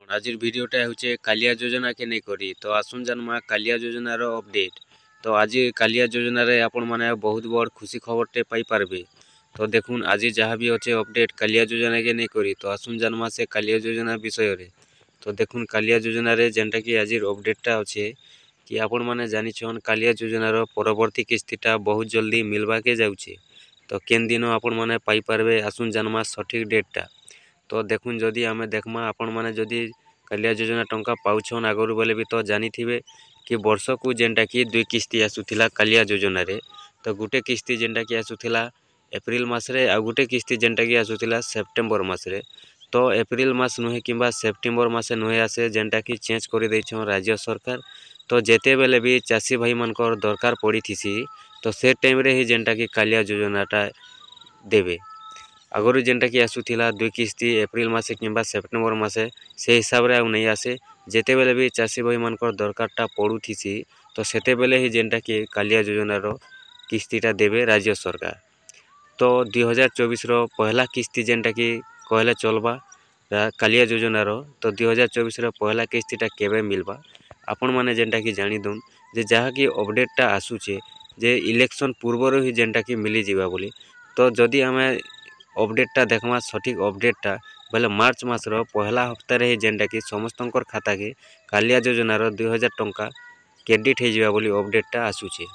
आज भिडियोटा हूँ कालिया योजना के नहीं करी तो आसुन जानमा कालिया योजनार अपडेट। तो आज कालिया योजना रे आपण माने बहुत बड़ खुशी खबरटे पाई पारबे। तो देखुन आज जहाँ भी अच्छे अपडेट कालिया योजना के नहीं करी तो आसुन जानमा से कालिया योजना विषय रे। तो देखुन कालिया योजना रे जेनटा कि आज अपडेटटा अच्छे कि आपण माने जानिछन कालिया योजनार परवर्ती किस्तीटा बहुत जल्दी मिलवा के जाउछे। तो केन दिन आपण माने पाई पारबे आसुन जानमा सठिक डेटटा। तो देखुन जदि आमे देखमा आपण माने जदि कालिया योजना टंका पाउछन आगरु बोले भी तो जानी थिबे कि वर्ष को जेनटा कि 2 किस्ती आसुथिला कालिया योजना रे। तो गुटे किस्ती जेनटा कि आसुथिला एप्रिल मास रे आ गुटे किस्ती जेनटा कि आसुथिला सेप्टेम्बर मास रे। तो एप्रिल मास नुहे किंबा सेप्टेम्बर मासे नुहे आसे जेनटा कि चेंज कर दैछन राज्य सरकार। तो जेते बेले भी चासी भाई मानकर दरकार पड़ी थीसी तो से टाइम रे ही जेनटा कि कालिया योजनाटा देबे। आगरू जेनटा कि आसुथिला 2 किस्ती एप्रिल मासे किंबा सेप्टेम्बर मासे से हिसाब रे नहीं आसे। जेते बेले भी चासी भाई मानकर दरकारटा पड़ुथीसी तो सेते बेले ही जेनटा कि कालिया योजनार किस्तीटा देबे राज्य सरकार। तो 2024 रो पहला किस्ती जेनटा कि कहले चलबा कालिया योजनार। तो 2024 रो पहला किस्तीटा केबे मिलबा आपण माने जेनटा कि जानी दुन जे जहाँ कि अपडेटटा आसुचे जे इलेक्शन पूर्व ही जेनटा कि मिली जीवा बोली। तो जदि हमें अपडेटटा देखमा सठिक अपडेटटा बोले मार्च मासर पहला हफ्तार ही जेनटा कि समस्तंकर खाता के कालिया योजनार 2000 टंका क्रेडिट हो जावा बोली अपडेटटा आसुचे।